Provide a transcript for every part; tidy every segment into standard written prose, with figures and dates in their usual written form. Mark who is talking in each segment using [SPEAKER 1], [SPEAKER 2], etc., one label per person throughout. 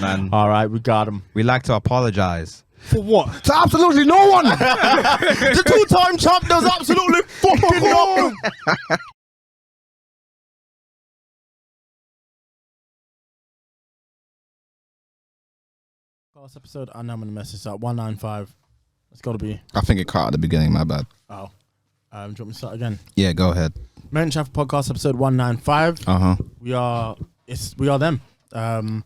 [SPEAKER 1] man.
[SPEAKER 2] All right, we got him.
[SPEAKER 1] We like to apologize.
[SPEAKER 2] For what?
[SPEAKER 1] To absolutely no one.
[SPEAKER 2] The two-time champ does absolutely fucking nothing. Last episode, I know I'm gonna mess this up. 195. It's got to be.
[SPEAKER 1] I think it cut at the beginning. My bad.
[SPEAKER 2] Oh, do you want me to start again?
[SPEAKER 1] Yeah, go ahead.
[SPEAKER 2] Made In Chafford podcast episode 195. We are them. I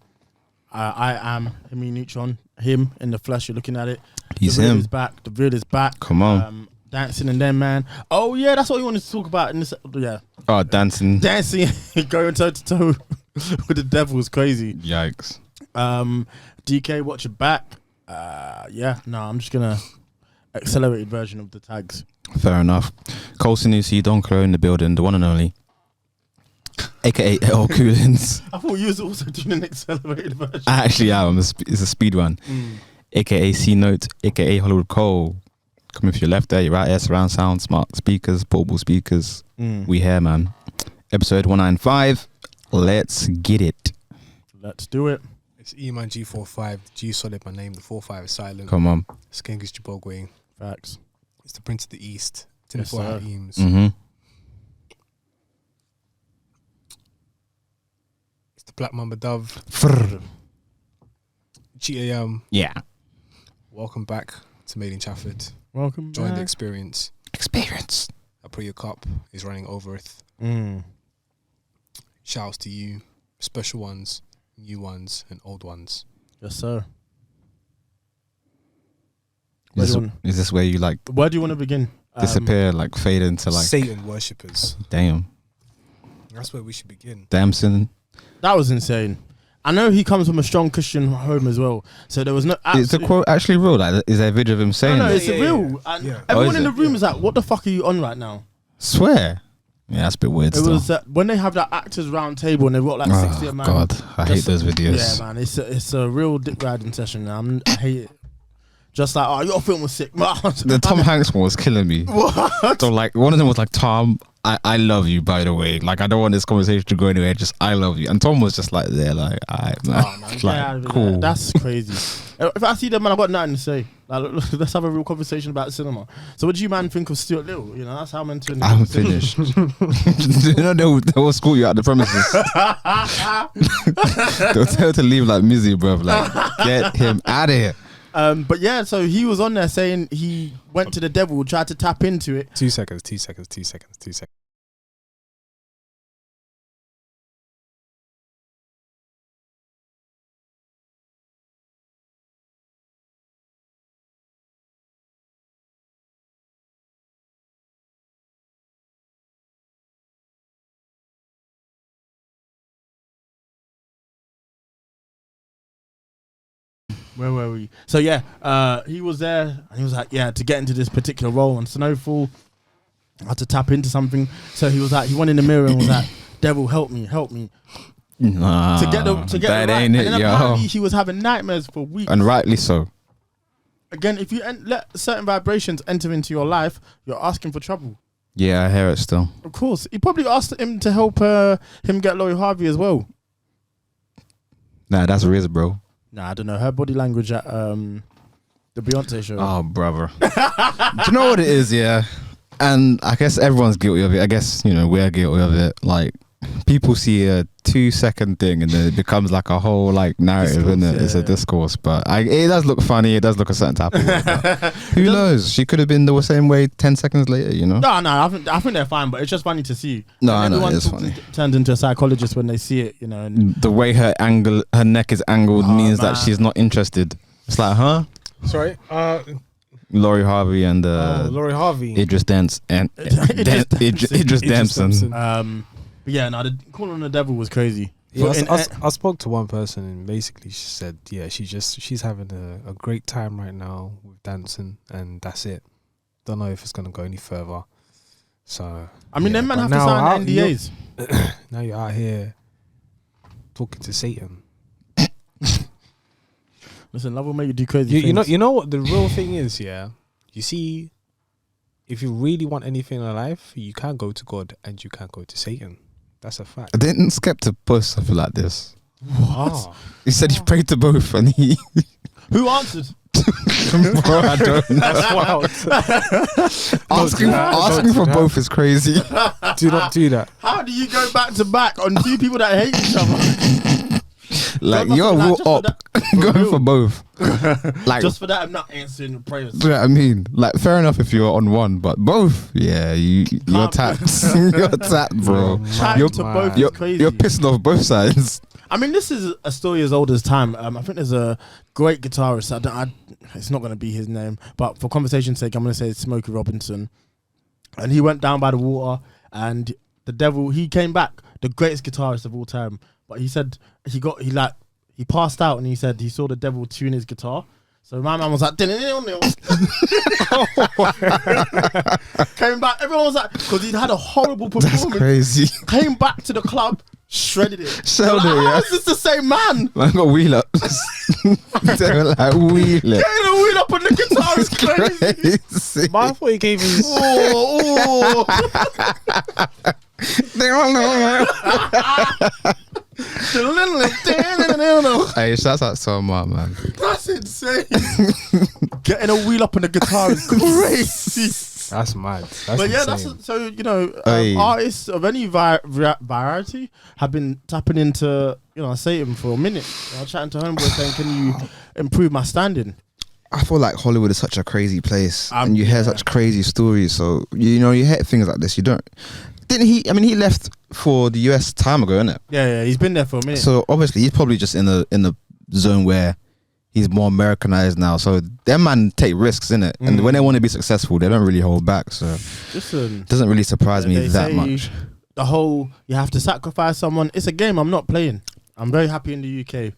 [SPEAKER 2] am Himi Neutron. Him in the flesh. You're looking at it.
[SPEAKER 1] He's
[SPEAKER 2] the
[SPEAKER 1] him.
[SPEAKER 2] Is back. The beard is back.
[SPEAKER 1] Come on.
[SPEAKER 2] Dancing and then man. Oh yeah, that's what you wanted to talk about in this. Yeah.
[SPEAKER 1] Oh, dancing.
[SPEAKER 2] Going toe to toe with the devil was crazy.
[SPEAKER 1] Yikes.
[SPEAKER 2] DK, watch your back. I'm just gonna accelerated version of the tags.
[SPEAKER 1] Fair enough. Colson UC Don Crow in the building, the one and only, aka L Coolins.
[SPEAKER 2] I thought you was also doing an accelerated version.
[SPEAKER 1] I actually am. It's a speed one. Aka C Note, aka Hollywood Cole. Come if you're left there, you're right there. Surround sound, smart speakers, portable speakers. We here, man. Episode 195. Let's get it.
[SPEAKER 2] Let's do it.
[SPEAKER 3] It's Eman G45, G solid my name, the 45 is silent.
[SPEAKER 1] Come on.
[SPEAKER 3] Skengus Jabogwe.
[SPEAKER 2] Facts.
[SPEAKER 3] It's the Prince of the East.
[SPEAKER 2] Yes,
[SPEAKER 3] Tinfoil Eames. It's the Black Mamba Dove. GAM.
[SPEAKER 1] Yeah.
[SPEAKER 3] Welcome back to Made In Chafford.
[SPEAKER 2] Welcome
[SPEAKER 3] Join
[SPEAKER 2] back.
[SPEAKER 3] the experience. I pray your cup is running overeth. Shouts to you, special ones, new ones, and old ones.
[SPEAKER 2] Yes, sir.
[SPEAKER 1] Is this where you like
[SPEAKER 2] Where do you want to begin?
[SPEAKER 1] disappear, like fade into like
[SPEAKER 3] Satan worshippers.
[SPEAKER 1] Damn.
[SPEAKER 3] That's where we should begin.
[SPEAKER 1] Damson.
[SPEAKER 2] That was insane. I know he comes from a strong Christian home as well, so there was no.
[SPEAKER 1] Is the quote actually real? Like, is there a video of him saying
[SPEAKER 2] No,
[SPEAKER 1] it?
[SPEAKER 2] it's real. And
[SPEAKER 3] Yeah.
[SPEAKER 2] everyone
[SPEAKER 1] is
[SPEAKER 2] in
[SPEAKER 1] it?
[SPEAKER 2] the room is like, "What the fuck are you on right now?"
[SPEAKER 1] Swear. Yeah, that's a bit weird.
[SPEAKER 2] It
[SPEAKER 1] Still.
[SPEAKER 2] was when they have that actors round table and they've got like 60
[SPEAKER 1] Oh
[SPEAKER 2] man.
[SPEAKER 1] God, I hate
[SPEAKER 2] Just-
[SPEAKER 1] those videos.
[SPEAKER 2] Yeah, man, it's a real dick riding session. I hate it. Just like, oh, your film was sick.
[SPEAKER 1] The Tom Hanks one was killing me.
[SPEAKER 2] What?
[SPEAKER 1] So like, one of them was like, Tom, I love you, by the way. Like, I don't want this conversation to go anywhere. Just, I love you. And Tom was just like there, like, alright, man.
[SPEAKER 2] Oh, man, get
[SPEAKER 1] Like,
[SPEAKER 2] out of here.
[SPEAKER 1] cool.
[SPEAKER 2] That's crazy. If I see them, man, I've got nothing to say. Like, let's have a real conversation about cinema. So, what do you, man, think of Stuart Little? You know, that's how I'm into.
[SPEAKER 1] I'm finished. You know, they will school you out the premises. They'll tell you to leave like Mizzy, bro. Like, get him out of here.
[SPEAKER 2] But yeah, so he was on there saying he went to the devil, tried to tap into it.
[SPEAKER 3] 2 seconds.
[SPEAKER 2] Where were we? So yeah, he was there and he was like, yeah, to get into this particular role on Snowfall, I had to tap into something. So he was like, he went in the mirror and was like, devil, help me.
[SPEAKER 1] Nah,
[SPEAKER 2] To get the
[SPEAKER 1] that
[SPEAKER 2] right.
[SPEAKER 1] ain't
[SPEAKER 2] And
[SPEAKER 1] it,
[SPEAKER 2] then
[SPEAKER 1] yo.
[SPEAKER 2] apparently he was having nightmares for weeks.
[SPEAKER 1] And rightly so.
[SPEAKER 2] Again, if you let certain vibrations enter into your life, you're asking for trouble.
[SPEAKER 1] Yeah, I hear it still.
[SPEAKER 2] Of course. He probably asked him to help him get Lori Harvey as well.
[SPEAKER 1] Nah, that's Riz, bro.
[SPEAKER 2] Nah, I don't know. Her body language at the Beyonce show.
[SPEAKER 1] Oh, brother. Do you know what it is, yeah? And I guess everyone's guilty of it. I guess, you know, we're guilty of it. Like, people see a 2-second thing and then it becomes like a whole like narrative, isn't it?
[SPEAKER 2] Yeah,
[SPEAKER 1] It's a discourse, but it does look funny. It does look a certain type of way. But who knows? She could have been the same way 10 seconds later, you know?
[SPEAKER 2] No, I think they're fine, but it's just funny to see.
[SPEAKER 1] No,
[SPEAKER 2] And
[SPEAKER 1] I know,
[SPEAKER 2] everyone
[SPEAKER 1] it is funny.
[SPEAKER 2] turns into a psychologist when they see it, you know. And
[SPEAKER 1] The way her neck is angled means that
[SPEAKER 2] man.
[SPEAKER 1] she's not interested. It's like, huh?
[SPEAKER 3] Sorry.
[SPEAKER 1] Laurie Harvey and
[SPEAKER 3] Lori Harvey.
[SPEAKER 1] Idris Damson. Idris Damson.
[SPEAKER 2] But yeah, no, the call on the devil was crazy.
[SPEAKER 3] Yeah,
[SPEAKER 2] But
[SPEAKER 3] I spoke to one person and basically she said, yeah, she's having a great time right now with dancing and that's it. Don't know if it's gonna go any further. So
[SPEAKER 2] I mean, them man
[SPEAKER 3] but
[SPEAKER 2] have to
[SPEAKER 3] now
[SPEAKER 2] sign NDAs.
[SPEAKER 3] Now you're out here talking to Satan.
[SPEAKER 2] Listen, love will make you do crazy things.
[SPEAKER 3] You know what the real thing is, yeah? You see, if you really want anything in life, you can go to God and you can go to Satan. That's a fact.
[SPEAKER 1] Didn't Skepta post something like this?
[SPEAKER 3] What?
[SPEAKER 1] He said he prayed to both, and he.
[SPEAKER 2] Who answered?
[SPEAKER 1] Bro, I don't know.
[SPEAKER 3] That's wild.
[SPEAKER 1] Asking for both is crazy.
[SPEAKER 3] Do not do that.
[SPEAKER 2] How do you go back to back on two people that hate each other?
[SPEAKER 1] Like,
[SPEAKER 2] Just
[SPEAKER 1] you're
[SPEAKER 2] for that-
[SPEAKER 1] real
[SPEAKER 2] just for
[SPEAKER 1] up
[SPEAKER 2] that-
[SPEAKER 1] going
[SPEAKER 2] real.
[SPEAKER 1] for both. Like,
[SPEAKER 2] Just for that, I'm not answering the prayers.
[SPEAKER 1] do you know what I mean? Like, fair enough if you're on one, but both, yeah, you're
[SPEAKER 2] Can't-
[SPEAKER 1] tapped. You're tapped, bro.
[SPEAKER 2] Chatting
[SPEAKER 1] You're-
[SPEAKER 2] to both
[SPEAKER 1] You're,
[SPEAKER 2] is crazy.
[SPEAKER 1] you're pissing off both sides.
[SPEAKER 2] I mean, this is a story as old as time. I think there's a great guitarist. It's not going to be his name, but for conversation's sake, I'm going to say it's Smokey Robinson. And he went down by the water, and the devil, he came back, the greatest guitarist of all time. But he said he passed out, and he said he saw the devil tune his guitar. So my man was like, came back. Everyone was like, because he'd had a horrible performance.
[SPEAKER 1] That's crazy.
[SPEAKER 2] Came back to the club, shredded it.
[SPEAKER 1] Shelled
[SPEAKER 2] Like,
[SPEAKER 1] it,
[SPEAKER 2] how
[SPEAKER 1] yeah.
[SPEAKER 2] is this the same man?
[SPEAKER 1] Man got wheel ups. They were like, wheel it.
[SPEAKER 2] Getting a wheel up on the guitar is crazy.
[SPEAKER 1] Crazy.
[SPEAKER 3] But I thought he gave his.
[SPEAKER 2] Oh, oh.
[SPEAKER 1] Hey, shouts out to Omar, man.
[SPEAKER 2] That's insane. Getting a wheel up on the guitar is crazy.
[SPEAKER 3] That's mad. That's
[SPEAKER 2] But yeah,
[SPEAKER 3] insane.
[SPEAKER 2] that's so
[SPEAKER 1] Hey.
[SPEAKER 2] artists of any variety have been tapping into Satan for a minute. I was chatting to homeboy saying, "Can you improve my standing?"
[SPEAKER 1] I feel like Hollywood is such a crazy place, and you
[SPEAKER 2] yeah.
[SPEAKER 1] hear such crazy stories. So you hear things like this. You don't. Didn't he? I mean, he left for the US time ago, innit?
[SPEAKER 2] Yeah, he's been there for a minute.
[SPEAKER 1] So obviously, he's probably just in the zone where he's more Americanized now. So them man take risks, innit? And when they want to be successful, they don't really hold back. So
[SPEAKER 2] Listen,
[SPEAKER 1] it doesn't really surprise me
[SPEAKER 2] they
[SPEAKER 1] that
[SPEAKER 2] say
[SPEAKER 1] much.
[SPEAKER 2] The whole you have to sacrifice someone. It's a game. I'm not playing. I'm very happy in the UK.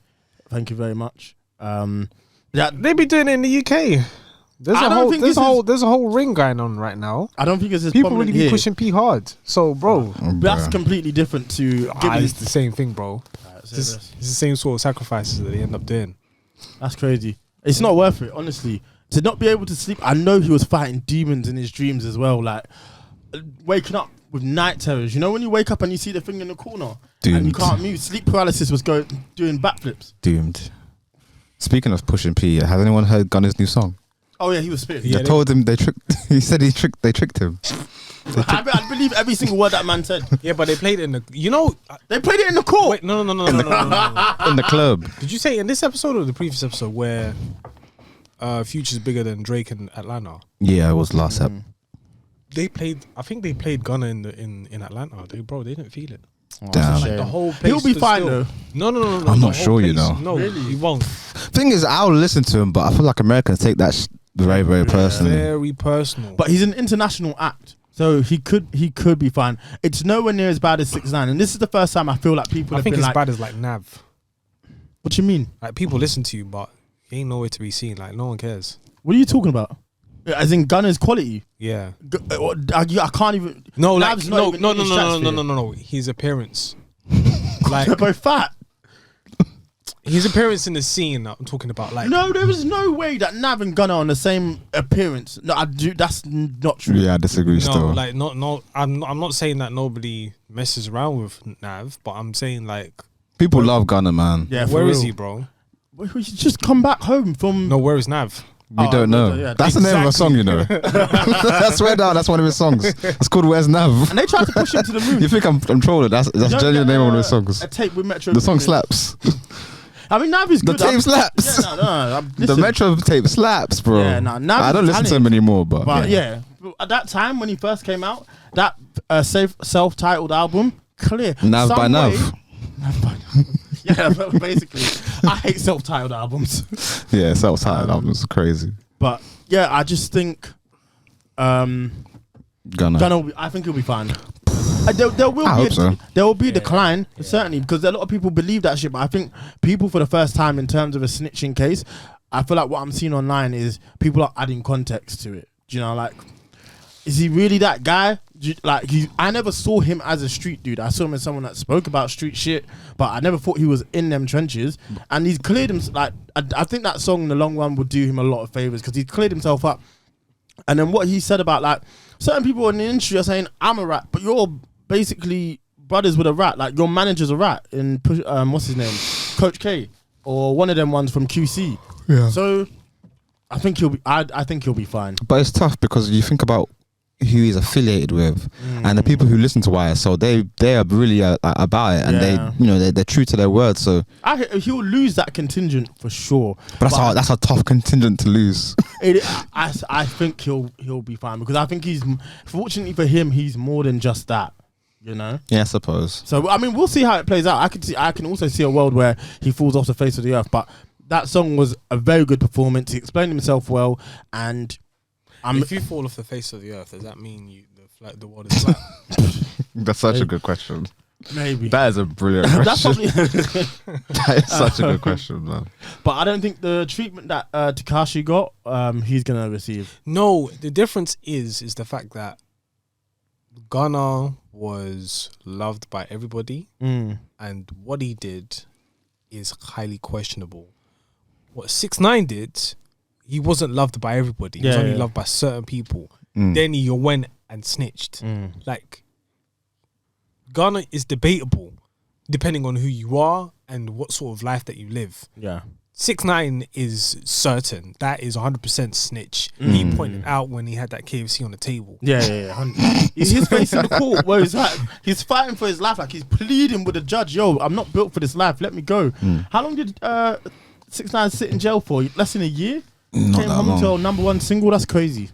[SPEAKER 2] Thank you very much.
[SPEAKER 3] They be doing it in the UK. There's
[SPEAKER 2] I
[SPEAKER 3] a
[SPEAKER 2] don't
[SPEAKER 3] whole
[SPEAKER 2] think
[SPEAKER 3] there's
[SPEAKER 2] this
[SPEAKER 3] a whole there's a whole ring going on right now.
[SPEAKER 2] I don't think it's as
[SPEAKER 3] People
[SPEAKER 2] prominent
[SPEAKER 3] really be
[SPEAKER 2] here.
[SPEAKER 3] pushing P hard. So, bro,
[SPEAKER 2] That's
[SPEAKER 1] Bruh.
[SPEAKER 2] completely different to giving.
[SPEAKER 3] it's the same thing, bro. It's the same sort of sacrifices that they end up doing.
[SPEAKER 2] That's crazy. It's not worth it, honestly. To not be able to sleep. I know he was fighting demons in his dreams as well. Like waking up with night terrors. You know when you wake up and you see the thing in the corner and you
[SPEAKER 1] Doomed.
[SPEAKER 2] can't move. Sleep paralysis was doing backflips.
[SPEAKER 1] Doomed. Speaking of pushing P, has anyone heard Gunna's new song?
[SPEAKER 2] Oh yeah, he was spitting.
[SPEAKER 3] Yeah,
[SPEAKER 1] I told him they tricked. He said they tricked him.
[SPEAKER 2] I believe every single word that man said.
[SPEAKER 3] Yeah, but they played it in the.
[SPEAKER 2] They played it in the court.
[SPEAKER 3] Wait, no.
[SPEAKER 1] In the club.
[SPEAKER 3] Did you say in this episode or the previous episode where Future's bigger than Drake in Atlanta?
[SPEAKER 1] Yeah, it was last ep.
[SPEAKER 3] They played. I think they played Gunna in Atlanta. They didn't feel it.
[SPEAKER 1] Damn.
[SPEAKER 2] Shame.
[SPEAKER 3] The whole place.
[SPEAKER 2] He'll be
[SPEAKER 3] stood
[SPEAKER 2] fine
[SPEAKER 3] still.
[SPEAKER 2] though.
[SPEAKER 3] No.
[SPEAKER 1] I'm
[SPEAKER 3] the
[SPEAKER 1] not
[SPEAKER 3] whole
[SPEAKER 1] sure, you
[SPEAKER 3] place-
[SPEAKER 1] know.
[SPEAKER 3] No,
[SPEAKER 2] Really?
[SPEAKER 3] he won't.
[SPEAKER 1] Thing is, I'll listen to him, but I feel like Americans take that very, very personally.
[SPEAKER 3] Very personal.
[SPEAKER 2] But he's an international act, so he could be fine. It's nowhere near as bad as 6ix9ine, and this is the first time I feel like people
[SPEAKER 3] I
[SPEAKER 2] have
[SPEAKER 3] think
[SPEAKER 2] been
[SPEAKER 3] it's
[SPEAKER 2] like,
[SPEAKER 3] bad as like Nav.
[SPEAKER 2] "What do you mean?
[SPEAKER 3] Like people listen to you, but you ain't nowhere to be seen. Like no one cares.
[SPEAKER 2] What are you talking about? As in Gunna's quality?
[SPEAKER 3] Yeah.
[SPEAKER 2] I can't even.
[SPEAKER 3] No, like
[SPEAKER 2] Nav's not
[SPEAKER 3] no.
[SPEAKER 2] even in his stratosphere.
[SPEAKER 3] No. His appearance. Like
[SPEAKER 2] They're both fat.
[SPEAKER 3] his appearance in the scene. I'm talking about. Like
[SPEAKER 2] No, there is no way that Nav and Gunna are on the same appearance. No, I do. That's not true.
[SPEAKER 1] Yeah, I disagree
[SPEAKER 3] no,
[SPEAKER 1] still.
[SPEAKER 3] like no. I'm not saying that nobody messes around with Nav, but I'm saying like
[SPEAKER 1] People love Gunna, man.
[SPEAKER 2] Yeah, for
[SPEAKER 3] where is
[SPEAKER 2] real.
[SPEAKER 3] he, bro?
[SPEAKER 2] We should just come back home from.
[SPEAKER 3] No, where is Nav?
[SPEAKER 1] We don't know.
[SPEAKER 2] yeah,
[SPEAKER 1] That's the name of a song, you know. That's swear down. That's one of his songs. It's called Where's Nav.
[SPEAKER 2] And they tried to push him to the moon.
[SPEAKER 1] You think I'm trolling? That's
[SPEAKER 2] You know
[SPEAKER 1] genuine
[SPEAKER 2] that,
[SPEAKER 1] name of one of his songs.
[SPEAKER 2] A tape with Metro.
[SPEAKER 1] The song
[SPEAKER 2] Boomin.
[SPEAKER 1] slaps.
[SPEAKER 2] I mean, Nav is
[SPEAKER 1] The
[SPEAKER 2] good.
[SPEAKER 1] tape slaps.
[SPEAKER 2] Yeah, no.
[SPEAKER 1] The
[SPEAKER 2] Listen,
[SPEAKER 1] Metro tape slaps, bro.
[SPEAKER 2] Yeah, nah, Nav
[SPEAKER 1] I
[SPEAKER 2] is
[SPEAKER 1] don't listen to him
[SPEAKER 2] talented.
[SPEAKER 1] anymore, but
[SPEAKER 2] But yeah, at that time when he first came out, that self-titled album, clear.
[SPEAKER 1] Nav by
[SPEAKER 2] Some
[SPEAKER 1] Nav.
[SPEAKER 2] way- Nav by Nav. Yeah, but basically, I hate self-titled albums.
[SPEAKER 1] Yeah, self-titled albums crazy.
[SPEAKER 2] But yeah, I just think
[SPEAKER 1] Gunna.
[SPEAKER 2] I think he'll be fine. There will
[SPEAKER 1] I
[SPEAKER 2] be
[SPEAKER 1] hope so.
[SPEAKER 2] There will be a decline, certainly, because a lot of people believe that shit. But I think people, for the first time, in terms of a snitching case, I feel like what I'm seeing online is people are adding context to it. Do you know, like, is he really that guy? I never saw him as a street dude. I saw him as someone that spoke about street shit, but I never thought he was in them trenches. And he's cleared him. Like, I think that song in the long run would do him a lot of favors because he's cleared himself up. And then what he said about, like, certain people in the industry are saying, I'm a rat, but you're basically brothers with a rat. Like, your manager's a rat. And what's his name? Coach K or one of them ones from QC.
[SPEAKER 1] Yeah.
[SPEAKER 2] So I think he'll be. I think he'll be fine.
[SPEAKER 1] But it's tough because you think about who he's affiliated with, and the people who listen to YSL, they are really about it, and they're true to their word. So
[SPEAKER 2] he'll lose that contingent for sure.
[SPEAKER 1] But that's a tough contingent to lose.
[SPEAKER 2] I think he'll be fine because I think fortunately for him, he's more than just that. You know.
[SPEAKER 1] Yeah, I suppose.
[SPEAKER 2] So I mean, we'll see how it plays out. I can also see a world where he falls off the face of the earth, but that song was a very good performance. He explained himself well, and
[SPEAKER 3] if you fall off the face of the earth, does that mean the world is flat?
[SPEAKER 1] That's such a good question.
[SPEAKER 2] Maybe
[SPEAKER 1] that is a brilliant question. That is such a good question, man.
[SPEAKER 2] But I don't think the treatment that Tekashi got, he's gonna receive.
[SPEAKER 3] No, the difference is the fact that Gunna was loved by everybody, and what he did is highly questionable. What 6ix9ine did, he wasn't loved by everybody. He was only loved by certain people. Then he went and snitched. Like, Gunna is debatable depending on who you are and what sort of life that you live.
[SPEAKER 2] Yeah.
[SPEAKER 3] 6ix9ine is certain. That is 100% snitch. He pointed out when he had that KFC on the table.
[SPEAKER 2] Yeah. His face in the court where he's fighting for his life. Like, he's pleading with the judge. Yo, I'm not built for this life. Let me go. How long did 6ix9ine sit in jail for? Less than a year?
[SPEAKER 1] Not
[SPEAKER 2] Came
[SPEAKER 1] that
[SPEAKER 2] home
[SPEAKER 1] long.
[SPEAKER 2] to a #1 single. That's crazy.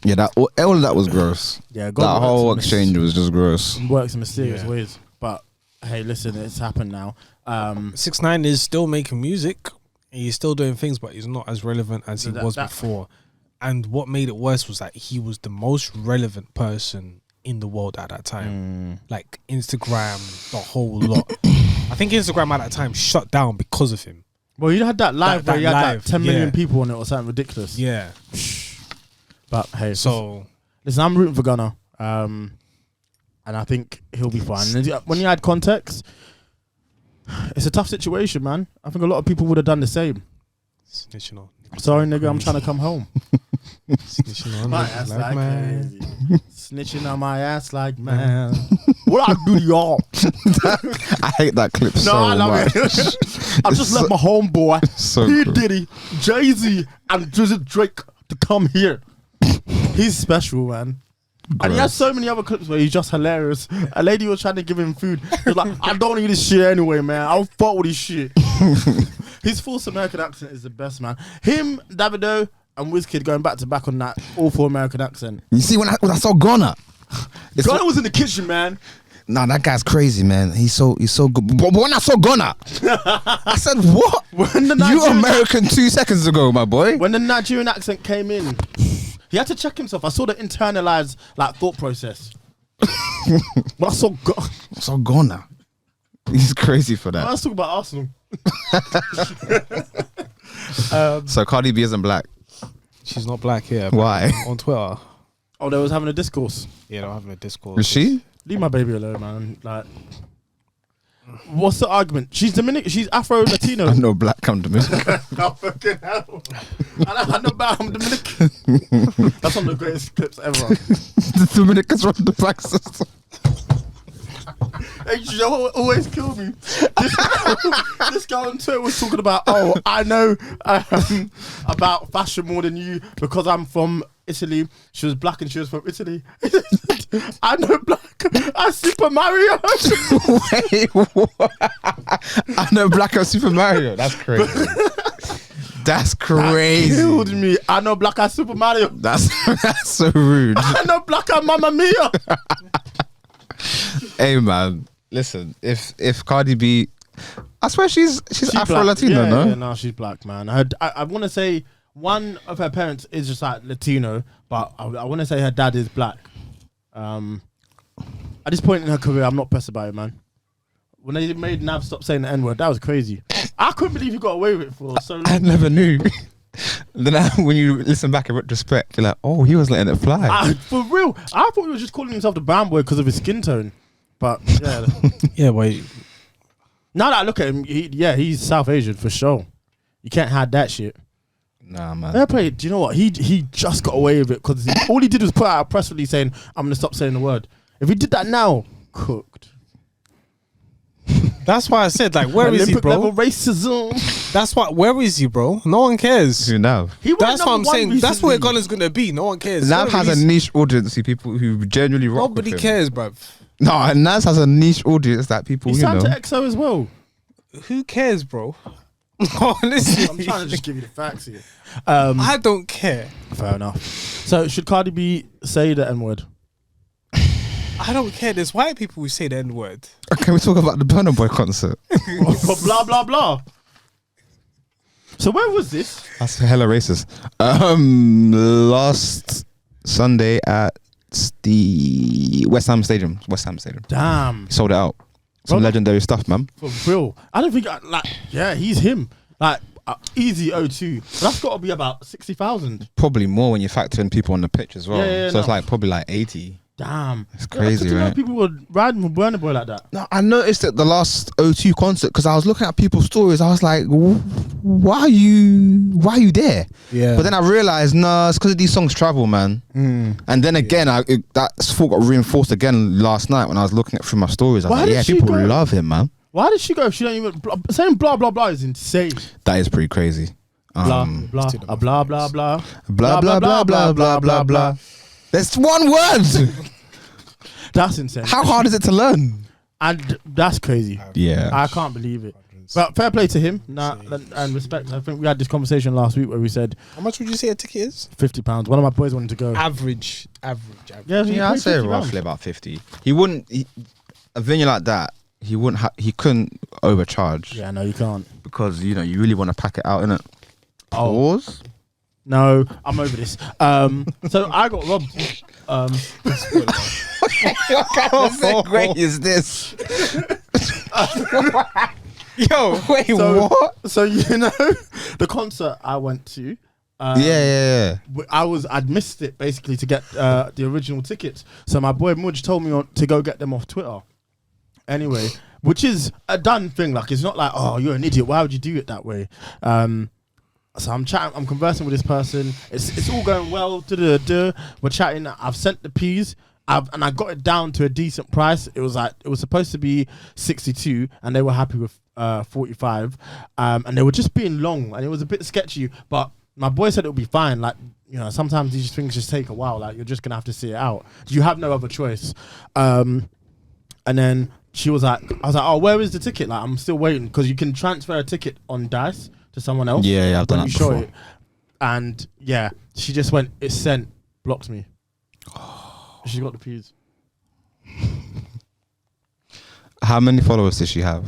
[SPEAKER 1] Yeah, all of that was gross.
[SPEAKER 2] Yeah,
[SPEAKER 1] that whole exchange was just gross.
[SPEAKER 2] Works in mysterious ways. But hey, listen, it's happened now.
[SPEAKER 3] 6ix9ine is still making music. He's still doing things, but he's not as relevant as he was before. And what made it worse was that he was the most relevant person in the world at that time. Like Instagram, the whole lot. I think Instagram at that time shut down because of him.
[SPEAKER 2] Well, you had that live where you had like 10 million
[SPEAKER 3] yeah.
[SPEAKER 2] people on it or something ridiculous.
[SPEAKER 3] Yeah.
[SPEAKER 2] But hey,
[SPEAKER 3] so
[SPEAKER 2] listen, I'm rooting for Gunna, and I think he'll be fine. And when you add context, it's a tough situation, man. I think a lot of people would have done the same.
[SPEAKER 3] Snitching on.
[SPEAKER 2] Sorry, nigga, I'm trying to come home.
[SPEAKER 3] Snitching on
[SPEAKER 2] My
[SPEAKER 3] like
[SPEAKER 2] ass
[SPEAKER 3] man.
[SPEAKER 2] crazy. Snitching on my ass like man. What I do to y'all?
[SPEAKER 1] I hate that clip so
[SPEAKER 2] I love
[SPEAKER 1] much.
[SPEAKER 2] it. I just left my homeboy,
[SPEAKER 1] So
[SPEAKER 2] P
[SPEAKER 1] cool.
[SPEAKER 2] Diddy, Jay-Z, and Drizzy Drake to come here. He's special, man. And he has so many other clips where he's just hilarious. A lady was trying to give him food. He was like, I don't eat this shit anyway, man. I don't fuck with this shit. His false American accent is the best, man. Him, Davido, and Wizkid going back to back on that awful American accent.
[SPEAKER 1] You see, when I saw Gunna,
[SPEAKER 2] Gunna was in the kitchen, man.
[SPEAKER 1] Nah, that guy's crazy, man. He's so good. But when I saw Gunna, I said, "What? You American 2 seconds ago, my boy."
[SPEAKER 2] When the Nigerian accent came in, he had to check himself. I saw the internalized thought process. When I saw
[SPEAKER 1] Gunna, he's crazy for that.
[SPEAKER 2] Let's talk about Arsenal.
[SPEAKER 1] So Cardi B isn't black.
[SPEAKER 3] She's not black here.
[SPEAKER 1] Why?
[SPEAKER 3] On Twitter.
[SPEAKER 2] Oh, they was having a discourse.
[SPEAKER 3] Yeah, they're having a discourse.
[SPEAKER 1] Is she?
[SPEAKER 2] Leave my baby alone, man. Like, what's the argument? She's Dominican. She's Afro-Latino.
[SPEAKER 1] I know black come Dominican.
[SPEAKER 2] Oh, fucking hell. I know about I'm Dominican. That's one of the greatest clips ever.
[SPEAKER 1] The Dominicans run the black system.
[SPEAKER 2] Hey, you always kill me. This guy on Twitter was talking about, I know about fashion more than you because I'm from Italy. She was black and she was from Italy. I know black. I Super Mario.
[SPEAKER 1] Wait, what? I know black as Super Mario. That's crazy. That's crazy.
[SPEAKER 2] That killed me. I know black as Super Mario.
[SPEAKER 1] That's so rude.
[SPEAKER 2] I know black as Mamma Mia.
[SPEAKER 1] Hey man, listen. If Cardi B, I swear she's Afro Latino, no?
[SPEAKER 2] Yeah, no, she's black, man. I want to say one of her parents is just like Latino, but I want to say her dad is black. At this point in her career, I'm not pressed about it, man. When they made Nav stop saying the N-word, that was crazy. I couldn't believe he got away with it for so long.
[SPEAKER 1] I never knew. Then when you listen back in retrospect, you're like, oh, he was letting it fly.
[SPEAKER 2] For real, I thought he was just calling himself the brown boy because of his skin tone. But yeah,
[SPEAKER 3] Yeah, wait.
[SPEAKER 2] now that I look at him, he's South Asian for sure. You can't hide that shit.
[SPEAKER 1] Nah, man.
[SPEAKER 2] Fair play. Do you know what? He just got away with it because all he did was put out a press release saying, I'm going to stop saying the word. If he did that now, cooked.
[SPEAKER 3] That's why I said, like, where is he,
[SPEAKER 2] Olympic
[SPEAKER 3] bro?
[SPEAKER 2] level racism.
[SPEAKER 3] That's why. Where is he, bro? No one cares.
[SPEAKER 1] Who now?
[SPEAKER 2] He went
[SPEAKER 3] That's what I'm
[SPEAKER 2] number one
[SPEAKER 3] saying. That's where
[SPEAKER 2] recently.
[SPEAKER 3] Gunna's gonna be. No one cares.
[SPEAKER 1] Nav
[SPEAKER 3] Where
[SPEAKER 1] has
[SPEAKER 3] is-
[SPEAKER 1] a niche audience, people who genuinely rock
[SPEAKER 3] Nobody
[SPEAKER 1] with him.
[SPEAKER 3] cares, bruv.
[SPEAKER 1] No, and Nas has a niche audience that people,
[SPEAKER 2] He
[SPEAKER 1] you
[SPEAKER 2] signed
[SPEAKER 1] know.
[SPEAKER 2] to EXO as well.
[SPEAKER 3] Who cares, bro? Honestly,
[SPEAKER 2] I'm trying to just give you the facts here.
[SPEAKER 3] I don't care.
[SPEAKER 2] Fair enough. So should Cardi B say the N word?
[SPEAKER 3] I don't care. There's white people who say the N word.
[SPEAKER 1] Can we talk about the Burna Boy concert?
[SPEAKER 2] Blah blah blah. So where was this?
[SPEAKER 1] That's hella racist. Last Sunday at the West Ham Stadium.
[SPEAKER 2] Damn,
[SPEAKER 1] Sold it out. Some
[SPEAKER 2] Brother.
[SPEAKER 1] legendary stuff, man.
[SPEAKER 2] for real. I don't think he's him. Like easy O2. That's got to be about 60,000.
[SPEAKER 1] Probably more when you factor in people on the pitch as well.
[SPEAKER 2] Yeah,
[SPEAKER 1] so it's
[SPEAKER 2] no.
[SPEAKER 1] like probably like 80.
[SPEAKER 2] Damn,
[SPEAKER 1] It's crazy,
[SPEAKER 2] you know
[SPEAKER 1] right?
[SPEAKER 2] people were riding with Burna Boy like that.
[SPEAKER 1] No, I noticed at the last O2 concert because I was looking at people's stories. I was like, why are you there?
[SPEAKER 3] Yeah.
[SPEAKER 1] But then I realized, it's because these songs travel, man. And then again, that thought got reinforced again last night when I was looking at through my stories. I was
[SPEAKER 2] Why
[SPEAKER 1] like,
[SPEAKER 2] did
[SPEAKER 1] yeah,
[SPEAKER 2] she
[SPEAKER 1] people
[SPEAKER 2] go?
[SPEAKER 1] love him, man.
[SPEAKER 2] Why did she go? She don't even saying blah blah blah is insane.
[SPEAKER 1] That is pretty crazy.
[SPEAKER 2] Blah blah blah blah blah
[SPEAKER 1] Blah blah blah blah blah blah blah. There's one word.
[SPEAKER 2] That's insane.
[SPEAKER 1] How hard is it to learn?
[SPEAKER 2] And that's crazy.
[SPEAKER 1] Yeah.
[SPEAKER 2] I can't believe it. But fair play to him. And respect. I think we had this conversation last week where we said
[SPEAKER 3] How much would you say a ticket is?
[SPEAKER 2] £50. One of my boys wanted to go.
[SPEAKER 3] Average.
[SPEAKER 1] Yeah, I'd say roughly about 50. A venue like that, he couldn't overcharge.
[SPEAKER 2] Yeah, no, you can't.
[SPEAKER 1] Because, you really want to pack it out, innit? Pause.
[SPEAKER 2] No, I'm over this. So I got robbed.
[SPEAKER 1] What kind of segue is this? Yo, wait, what?
[SPEAKER 2] So the concert I went to.
[SPEAKER 1] Yeah.
[SPEAKER 2] I'd missed it basically to get the original tickets. So my boy Mudge told me to go get them off Twitter. Anyway, which is a done thing. Like, it's not like, oh, you're an idiot. Why would you do it that way? So I'm chatting, I'm conversing with this person. It's all going well. We're chatting. I've sent the P's. And I got it down to a decent price. It was supposed to be 62, and they were happy with 45. And they were just being long, and it was a bit sketchy. But my boy said it would be fine. Like, sometimes these things just take a while. Like, you're just gonna have to see it out. You have no other choice. And then she was like, I was like, oh, where is the ticket? Like, I'm still waiting because you can transfer a ticket on Dice to someone else.
[SPEAKER 1] Yeah, I've done
[SPEAKER 2] when
[SPEAKER 1] that
[SPEAKER 2] you show
[SPEAKER 1] before.
[SPEAKER 2] it. And yeah, she just went, it's sent, blocked me. She got the P's.
[SPEAKER 1] How many followers does she have?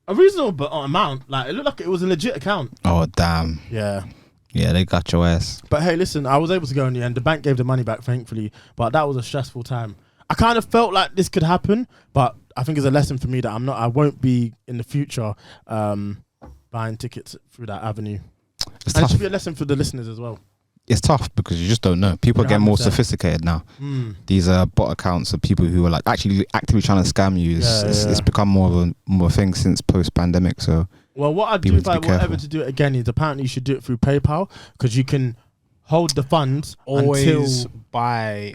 [SPEAKER 2] A reasonable amount. Like, it looked like it was a legit account.
[SPEAKER 1] Oh, damn.
[SPEAKER 2] Yeah.
[SPEAKER 1] Yeah, they got your ass.
[SPEAKER 2] But hey, listen, I was able to go in the end. The bank gave the money back, thankfully. But that was a stressful time. I kind of felt like this could happen, but I think it's a lesson for me that I won't be in the future buying tickets through that avenue.
[SPEAKER 1] It's
[SPEAKER 2] And it
[SPEAKER 1] tough.
[SPEAKER 2] should be a lesson for the listeners as well.
[SPEAKER 1] It's tough because you just don't know. People get more
[SPEAKER 2] 100%.
[SPEAKER 1] sophisticated now. These bot accounts of people who are like actually actively trying to scam you. It's become more of a thing since post-pandemic. So
[SPEAKER 2] Well, what I'd do
[SPEAKER 1] people
[SPEAKER 2] if
[SPEAKER 1] to
[SPEAKER 2] I
[SPEAKER 1] be
[SPEAKER 2] were ever
[SPEAKER 1] careful.
[SPEAKER 2] to do it again is apparently you should do it through PayPal because you can hold the funds
[SPEAKER 3] Always
[SPEAKER 2] until...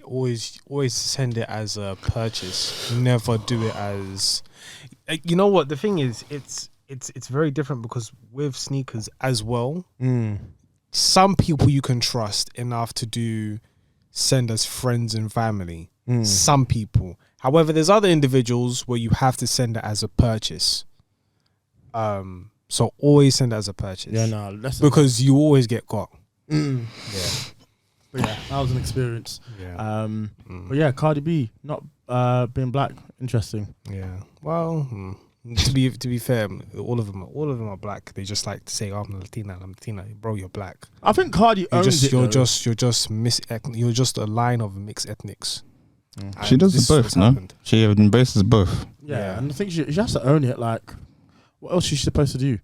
[SPEAKER 3] always send it as a purchase. Never do it as. You know what the thing is? It's very different because with sneakers as well. Some people you can trust enough to send as friends and family. Some people. However, there's other individuals where you have to send it as a purchase. So always send it as a purchase.
[SPEAKER 2] Yeah, no, that's
[SPEAKER 3] because you always get got.
[SPEAKER 2] Yeah. But yeah, that was an experience.
[SPEAKER 3] Yeah.
[SPEAKER 2] But yeah, Cardi B not being black, interesting.
[SPEAKER 3] Yeah. Well, to be fair, all of them are black. They just like to say, "Oh, I'm Latina. Bro, you're black."
[SPEAKER 2] I think Cardi owns it.
[SPEAKER 3] You're just a line of mixed ethnics.
[SPEAKER 1] she does
[SPEAKER 3] this is
[SPEAKER 1] both,
[SPEAKER 3] what's
[SPEAKER 1] no?
[SPEAKER 3] happened.
[SPEAKER 1] She embraces both.
[SPEAKER 2] Yeah, and I think she has to own it. Like, what else is she supposed to do?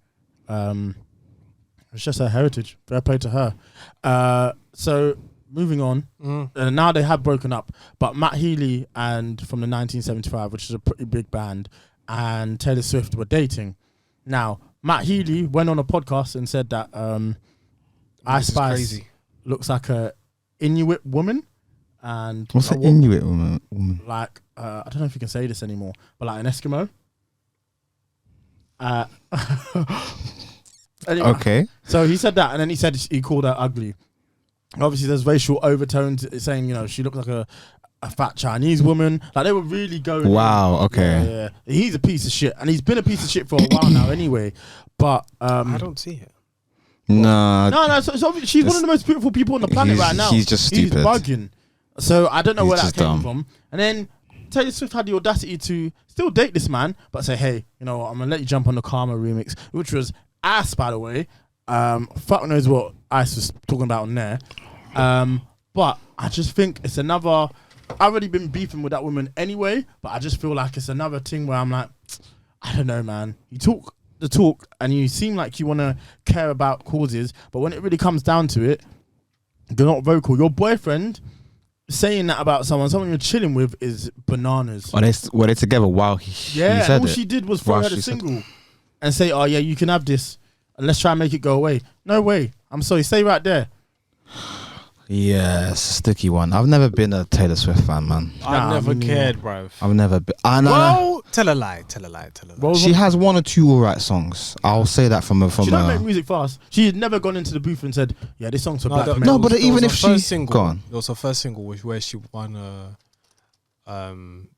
[SPEAKER 2] It's just her heritage. Fair play to her. So moving on, now they have broken up, but Matt Healy and from the 1975, which is a pretty big band, and Taylor Swift were dating. Now Matt Healy went on a podcast and said that Ice Spice looks like a Inuit woman, and
[SPEAKER 1] What's an Inuit woman?
[SPEAKER 2] like I don't know if you can say this anymore, but like an Eskimo. Anyway,
[SPEAKER 1] Okay.
[SPEAKER 2] so he said that, and then he said he called her ugly. Obviously, there's racial overtones saying, she looked like a fat Chinese woman. Like, they were really going.
[SPEAKER 1] Wow. Okay.
[SPEAKER 2] Yeah. He's a piece of shit, and he's been a piece of shit for a while now, anyway. But
[SPEAKER 3] I don't see it.
[SPEAKER 1] Nah.
[SPEAKER 2] no. So she's one of the most beautiful people on the planet right now.
[SPEAKER 1] He's just stupid.
[SPEAKER 2] He's bugging. So I don't know where that
[SPEAKER 1] just
[SPEAKER 2] came
[SPEAKER 1] dumb.
[SPEAKER 2] from. And then Taylor Swift had the audacity to still date this man, but say, hey, I'm gonna let you jump on the Karma remix, which was ass, by the way. Fuck knows what Ice was talking about on there. But I just think it's another. I've already been beefing with that woman anyway, but I just feel like it's another thing where I'm like, I don't know, man. You talk the talk and you seem like you want to care about causes, but when it really comes down to it, you're not vocal. Your boyfriend saying that about someone you're chilling with is bananas.
[SPEAKER 1] Were they together while he said
[SPEAKER 2] all
[SPEAKER 1] it?
[SPEAKER 2] she did was throw
[SPEAKER 1] While
[SPEAKER 2] her
[SPEAKER 1] she
[SPEAKER 2] the
[SPEAKER 1] said-
[SPEAKER 2] single and say, oh yeah, you can have this and let's try and make it go away. No way. I'm sorry, stay right there.
[SPEAKER 1] Yeah, it's a sticky one. I've never been a Taylor Swift fan, man.
[SPEAKER 3] I never
[SPEAKER 2] me
[SPEAKER 3] cared, bruv.
[SPEAKER 1] I've never been.
[SPEAKER 3] Well, tell a lie.
[SPEAKER 2] Well,
[SPEAKER 1] She has one or two alright songs. I'll say that from
[SPEAKER 2] she don't make music fast. She's never gone into the booth and said, yeah, this song's for black men.
[SPEAKER 1] No, but even if she
[SPEAKER 3] single,
[SPEAKER 1] go on.
[SPEAKER 3] it was her first single, where she won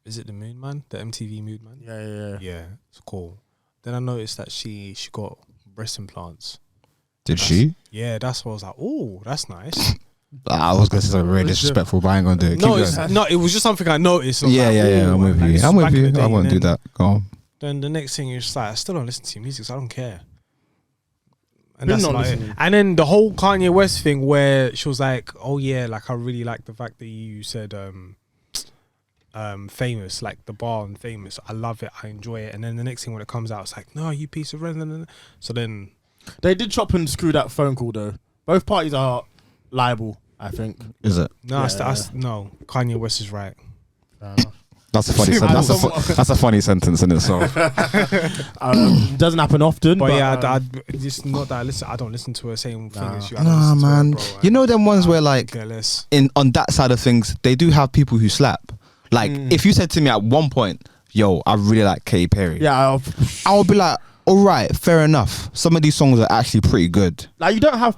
[SPEAKER 3] is it the Moon Man, the MTV Moon Man?
[SPEAKER 2] Yeah.
[SPEAKER 3] It's cool. Then I noticed that she got breast implants.
[SPEAKER 1] Did she?
[SPEAKER 3] Yeah, that's what I was like. Oh, that's nice.
[SPEAKER 1] I was gonna say something very disrespectful, but I ain't gonna do it.
[SPEAKER 3] No, it was just something I noticed. I was
[SPEAKER 1] Yeah,
[SPEAKER 3] like,
[SPEAKER 1] yeah.
[SPEAKER 3] ooh,
[SPEAKER 1] I'm with
[SPEAKER 3] like,
[SPEAKER 1] you.
[SPEAKER 3] this
[SPEAKER 1] I'm
[SPEAKER 3] was
[SPEAKER 1] with
[SPEAKER 3] back in
[SPEAKER 1] you.
[SPEAKER 3] the
[SPEAKER 1] I
[SPEAKER 3] day,
[SPEAKER 1] won't
[SPEAKER 3] and
[SPEAKER 1] do
[SPEAKER 3] then-
[SPEAKER 1] that. Go on.
[SPEAKER 3] Then the next thing is just like, I still don't listen to your music, so I don't care. And
[SPEAKER 2] Been
[SPEAKER 3] that's
[SPEAKER 2] not
[SPEAKER 3] like it.
[SPEAKER 2] listening.
[SPEAKER 3] And then the whole Kanye West thing where she was like, oh yeah, like I really like the fact that you said famous, like the bar on famous. I love it, I enjoy it. And then the next thing when it comes out, it's like, no, you piece of rent. So then
[SPEAKER 2] They did chop and screw that phone call though. Both parties are liable, I think.
[SPEAKER 1] Is it?
[SPEAKER 3] no,
[SPEAKER 2] Yeah.
[SPEAKER 3] no, Kanye West is right.
[SPEAKER 2] Fair enough.
[SPEAKER 1] That's a funny. That's a funny sentence in itself.
[SPEAKER 2] Doesn't happen often.
[SPEAKER 3] But
[SPEAKER 2] But,
[SPEAKER 3] yeah, it's not that I don't listen to her same thing as you. I don't
[SPEAKER 1] Nah,
[SPEAKER 3] listen to her,
[SPEAKER 1] man.
[SPEAKER 3] bro,
[SPEAKER 1] You know them ones where like
[SPEAKER 3] care less.
[SPEAKER 1] on that side of things, they do have people who slap. Like if you said to me at one point, "Yo, I really like Katy Perry,"
[SPEAKER 2] yeah,
[SPEAKER 1] I would be like, "All right, fair enough. Some of these songs are actually pretty good."
[SPEAKER 2] like you don't have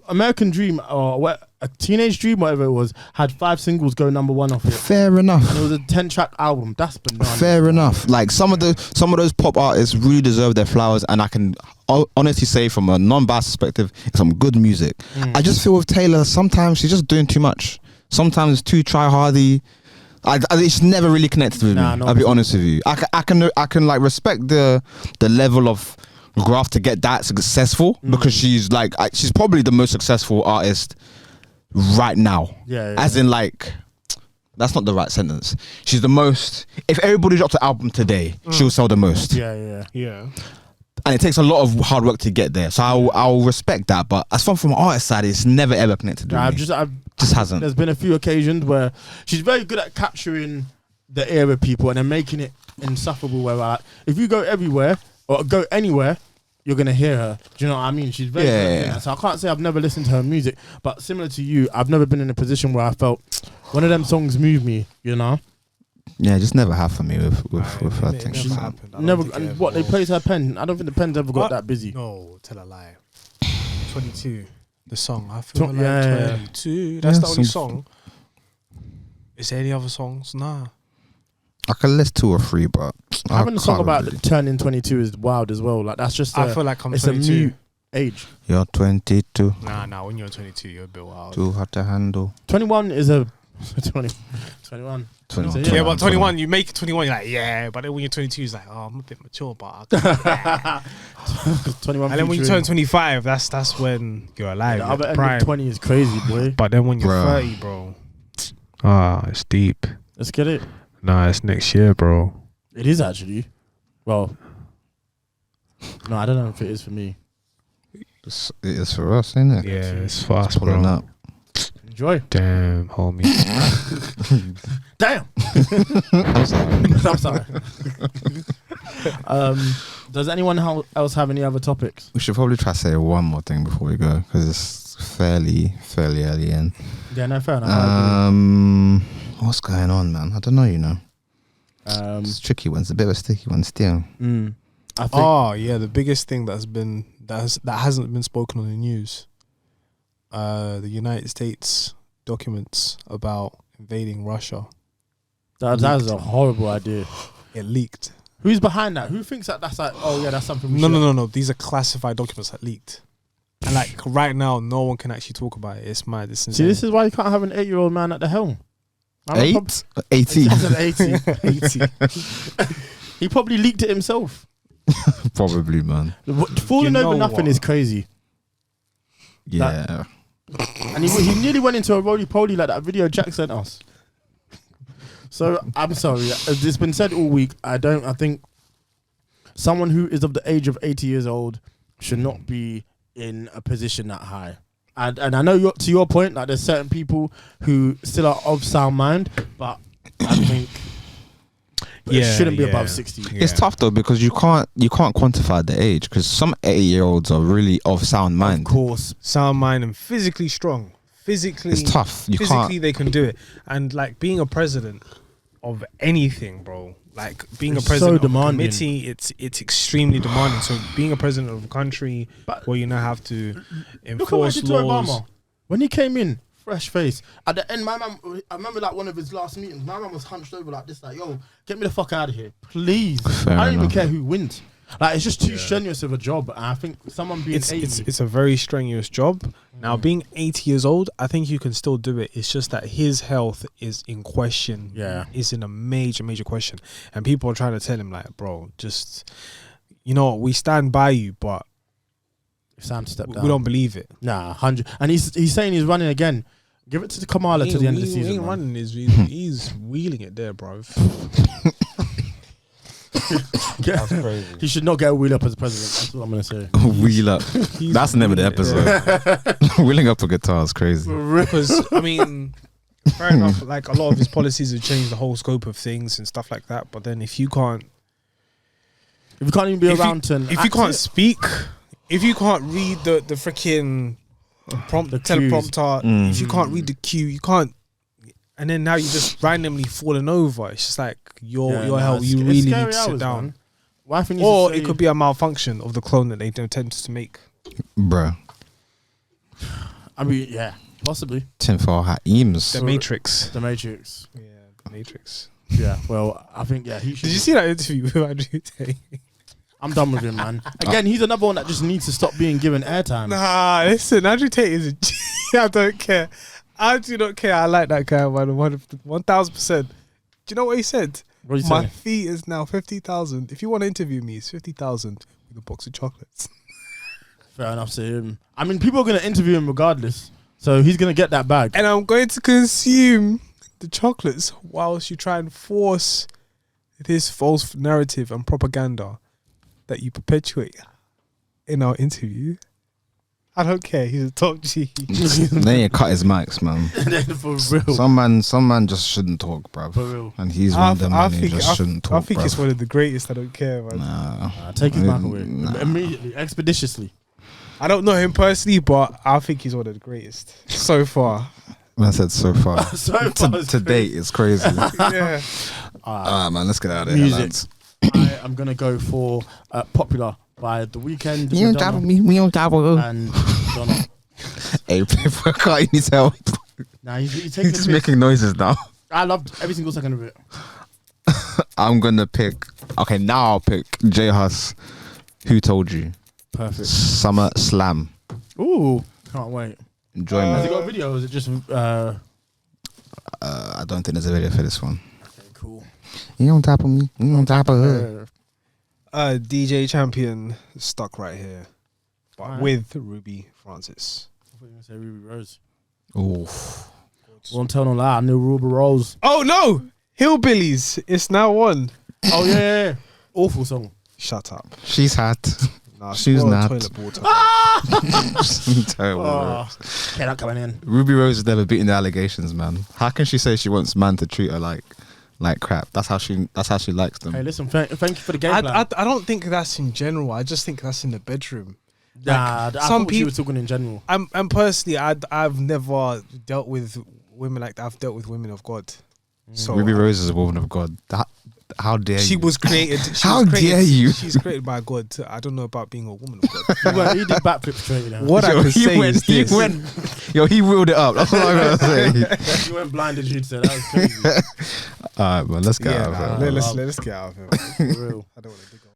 [SPEAKER 2] American Dream or what, a Teenage Dream, whatever it was, had 5 singles go #1 off it.
[SPEAKER 1] Fair enough.
[SPEAKER 2] And it was a 10-track album. That's bananas.
[SPEAKER 1] Fair enough. Like some of those pop artists really deserve their flowers, and I can honestly say from a non-biased perspective, it's some good music. I just feel with Taylor, sometimes she's just doing too much. Sometimes it's too try-hardy. It's never really connected with me. I'll be honest with you. I can like respect the level of graft to get that successful because she's probably the most successful artist right now.
[SPEAKER 2] Yeah.
[SPEAKER 1] As in like. That's not the right sentence. She's the most. If everybody dropped an album today, she'll sell the most.
[SPEAKER 2] Yeah.
[SPEAKER 1] And it takes a lot of hard work to get there. So I'll respect that. But as far from an artist side, it's never ever connected with me. Just hasn't.
[SPEAKER 2] There's been a few occasions where she's very good at capturing the ear of people and then making it insufferable. Where like, if you go everywhere or go anywhere, you're gonna hear her. Do you know what I mean? She's very good at doing that. So I can't say I've never listened to her music, but similar to you, I've never been in a position where I felt one of them songs move me. You know?
[SPEAKER 1] Yeah, just never have for me with her thing.
[SPEAKER 3] Never happened. I don't
[SPEAKER 2] Never.
[SPEAKER 3] think it
[SPEAKER 2] And
[SPEAKER 3] ever
[SPEAKER 2] what they
[SPEAKER 3] will.
[SPEAKER 2] plays her pen? I don't think the pen's ever got
[SPEAKER 3] What?
[SPEAKER 2] that busy.
[SPEAKER 3] No, tell a lie. 22, the song. I feel like
[SPEAKER 2] Yeah.
[SPEAKER 3] 22. That's the only
[SPEAKER 1] some-
[SPEAKER 3] song. Is there any other songs? Nah.
[SPEAKER 1] I can list 2 or 3, but I
[SPEAKER 2] Having a song
[SPEAKER 1] can't
[SPEAKER 2] about
[SPEAKER 1] really.
[SPEAKER 2] turning 22 is wild as well. Like that's just.
[SPEAKER 3] I feel like I'm
[SPEAKER 2] it's
[SPEAKER 3] 22.
[SPEAKER 2] a mute age.
[SPEAKER 1] You're 22,
[SPEAKER 3] Nah. When you're 22, you're a bit wild.
[SPEAKER 1] too hard to handle.
[SPEAKER 2] 21 is a 21.
[SPEAKER 1] 21.
[SPEAKER 2] Yeah,
[SPEAKER 3] Yeah, but 21, you make it 21, you're like, yeah. But then when you're 22, it's like, oh, I'm a bit mature, but I can't.
[SPEAKER 2] 21.
[SPEAKER 3] And then when you
[SPEAKER 2] featuring-
[SPEAKER 3] turn 25, that's when you're alive.
[SPEAKER 2] the
[SPEAKER 3] you're
[SPEAKER 2] other end
[SPEAKER 3] prime.
[SPEAKER 2] of 20 is crazy, boy.
[SPEAKER 3] But then when you're
[SPEAKER 1] Bruh.
[SPEAKER 3] 30, bro, it's deep.
[SPEAKER 2] Let's get it.
[SPEAKER 3] Nah, it's next year, bro.
[SPEAKER 2] It is actually. Well, no, I don't know if it is for me.
[SPEAKER 1] It is for us, isn't it?
[SPEAKER 3] Yeah, it's fast,
[SPEAKER 1] Pulling
[SPEAKER 3] bro.
[SPEAKER 1] up.
[SPEAKER 2] Enjoy.
[SPEAKER 3] Damn, homie.
[SPEAKER 2] Damn.
[SPEAKER 1] I'm sorry.
[SPEAKER 2] I'm sorry. Does anyone else have any other topics?
[SPEAKER 1] We should probably try to say one more thing before we go because it's fairly early in.
[SPEAKER 2] Yeah, no, fair enough. I
[SPEAKER 1] What's going on, man? I don't know.
[SPEAKER 2] agree.
[SPEAKER 1] It's a tricky one. It's a bit of a sticky one still.
[SPEAKER 2] I think.
[SPEAKER 3] Oh yeah, the biggest thing that hasn't been spoken on the news. The United States documents about invading Russia.
[SPEAKER 2] That is a horrible idea.
[SPEAKER 3] It leaked.
[SPEAKER 2] Who's behind that? Who thinks that that's like, oh yeah, that's something we
[SPEAKER 3] No. These are classified documents that leaked. And like right now, no one can actually talk about it. It's mad. It's insane.
[SPEAKER 2] See, this is why you can't have an 8-year-old man at the helm.
[SPEAKER 1] 8? 80.
[SPEAKER 2] 80. He probably leaked it himself.
[SPEAKER 1] Probably, man.
[SPEAKER 2] Falling over nothing is crazy.
[SPEAKER 1] Yeah.
[SPEAKER 2] And he nearly went into a roly-poly like that video Jack sent us. So I'm sorry. As it's been said all week, I think someone who is of the age of 80 years old should not be in a position that high. And I know to your point, like there's certain people who still are of sound mind, but I think it shouldn't be above 60.
[SPEAKER 3] Yeah.
[SPEAKER 1] It's tough though because you can't quantify the age because some 80-year-olds are really of sound mind.
[SPEAKER 2] Of course,
[SPEAKER 3] sound mind and physically strong. Physically,
[SPEAKER 1] it's tough.
[SPEAKER 3] Physically, they can do it. And like being a president of anything, bro. Like being a president of a committee, it's extremely demanding. So being a president of a country where you now have to enforce laws.
[SPEAKER 2] Obama. When he came in, fresh face. At the end, I remember like one of his last meetings, my man was hunched over like this, like, yo, get me the fuck out of here, please. I don't even care who wins. Like, it's just too strenuous of a job. And I think someone being 80...
[SPEAKER 3] It's a very strenuous job. Now, being 80 years old, I think you can still do it. It's just that his health is in question.
[SPEAKER 2] Yeah.
[SPEAKER 3] Is in a major, major question. And people are trying to tell him, like, bro, just, you know what, we stand by you, but
[SPEAKER 2] it's time to step down.
[SPEAKER 3] We don't believe it.
[SPEAKER 2] Nah, 100. And he's saying he's running again. Give it to Kamala to the end of the season.
[SPEAKER 3] He ain't running. He's wheeling it there, bro. That's crazy.
[SPEAKER 2] He should not get a wheel up as president. That's what I'm gonna say.
[SPEAKER 1] Wheel up. That's the name of the episode. Wheeling up a guitar is crazy.
[SPEAKER 3] Because I mean, fair enough. Like a lot of his policies have changed the whole scope of things and stuff like that. But then if you can't
[SPEAKER 2] even be around
[SPEAKER 3] if you can't speak, if you can't read the freaking teleprompter, if you can't read the cue, you can't. And then now you're just randomly falling over. It's just like your health. You really need to sit down. Or it could be a malfunction of the clone that they attempt to make.
[SPEAKER 1] Bruh.
[SPEAKER 2] I mean, yeah, possibly.
[SPEAKER 1] Tinfoil hat Eames.
[SPEAKER 3] The Matrix.
[SPEAKER 2] The Matrix.
[SPEAKER 3] Yeah, the Matrix.
[SPEAKER 2] Yeah, well, I think, he should.
[SPEAKER 3] Did you see that interview with Andrew Tate?
[SPEAKER 2] I'm done with him, man. Again, he's another one that just needs to stop being given airtime.
[SPEAKER 3] Nah, listen, Andrew Tate is I don't care. I do not care. I like that guy, man. 1,000%. Do you know what he said?
[SPEAKER 2] What
[SPEAKER 3] My fee is now 50,000. If you want to interview me, it's 50,000 with a box of chocolates.
[SPEAKER 2] Fair enough to him. I mean, people are going to interview him regardless. So he's going to get that bag.
[SPEAKER 3] And I'm going to consume the chocolates whilst you try and force this false narrative and propaganda that you perpetuate in our interview. I don't care. He's a top G.
[SPEAKER 1] They ain't cut his mics, man.
[SPEAKER 2] For real.
[SPEAKER 1] Some man just shouldn't talk, bruv.
[SPEAKER 2] For real.
[SPEAKER 1] And he's one of them man who just shouldn't talk,
[SPEAKER 3] I think it's one of the greatest. I don't care, man.
[SPEAKER 1] Nah.
[SPEAKER 2] Take his mic away. Immediately, expeditiously.
[SPEAKER 3] I don't know him personally, but I think he's one of the greatest so far.
[SPEAKER 1] I said so far.
[SPEAKER 2] To
[SPEAKER 1] date, it's crazy.
[SPEAKER 3] Yeah.
[SPEAKER 1] Alright, man, let's get out of here.
[SPEAKER 2] Music.
[SPEAKER 1] Lads.
[SPEAKER 2] I am going to go for Popular by The Weeknd.
[SPEAKER 1] You don't dabble me, we don't dabble.
[SPEAKER 2] And Gunna.
[SPEAKER 1] Hey, people, can't need help.
[SPEAKER 2] Nah, he's taking
[SPEAKER 1] He's just making noises now.
[SPEAKER 2] I loved every single second of it.
[SPEAKER 1] I'm going to pick... Okay, now I'll pick J Hus. Who Told You?
[SPEAKER 2] Perfect.
[SPEAKER 1] Summer Slam.
[SPEAKER 2] Ooh, can't wait.
[SPEAKER 1] Enjoyment.
[SPEAKER 2] Has it got a video or is it just...
[SPEAKER 1] I don't think there's a video for this one.
[SPEAKER 2] Okay, cool.
[SPEAKER 1] You don't dabble me, you don't dabble her.
[SPEAKER 3] DJ Champion stuck right here, but
[SPEAKER 2] right.
[SPEAKER 3] with Ruby Francis.
[SPEAKER 2] I thought you were going to say Ruby Rose.
[SPEAKER 1] Oof.
[SPEAKER 2] Won't tell no lie, I knew Ruby Rose.
[SPEAKER 3] Oh no! Hillbillies, it's now on.
[SPEAKER 2] Oh yeah. Awful song.
[SPEAKER 3] Shut up.
[SPEAKER 1] She's had.
[SPEAKER 3] Nah,
[SPEAKER 1] she's not.
[SPEAKER 3] Toilet water.
[SPEAKER 1] Terrible.
[SPEAKER 2] Yeah, not coming in.
[SPEAKER 1] Ruby Rose has never beaten the allegations, man. How can she say she wants man to treat her like crap? That's how she likes them.
[SPEAKER 2] Hey, listen, thank you for the game plan.
[SPEAKER 3] I don't think that's in general. I just think that's in the bedroom.
[SPEAKER 2] Nah, I
[SPEAKER 3] some
[SPEAKER 2] thought she was talking in general.
[SPEAKER 3] I'm personally, I've never dealt with women like that. I've dealt with women of God. So
[SPEAKER 1] Ruby Rose is a woman of God. How dare
[SPEAKER 3] she
[SPEAKER 1] you?
[SPEAKER 3] was created.
[SPEAKER 1] How dare you?
[SPEAKER 3] She's created by God. I don't know about being a woman of God.
[SPEAKER 2] He did backflip straight. You know?
[SPEAKER 3] What I can say is this.
[SPEAKER 1] He wheeled it up. That's all I'm gonna say.
[SPEAKER 2] He went blind as you said. That was crazy.
[SPEAKER 1] Alright, man, let's get out of it.
[SPEAKER 3] Let's get out of it.
[SPEAKER 2] For real.
[SPEAKER 3] I don't want to dig on.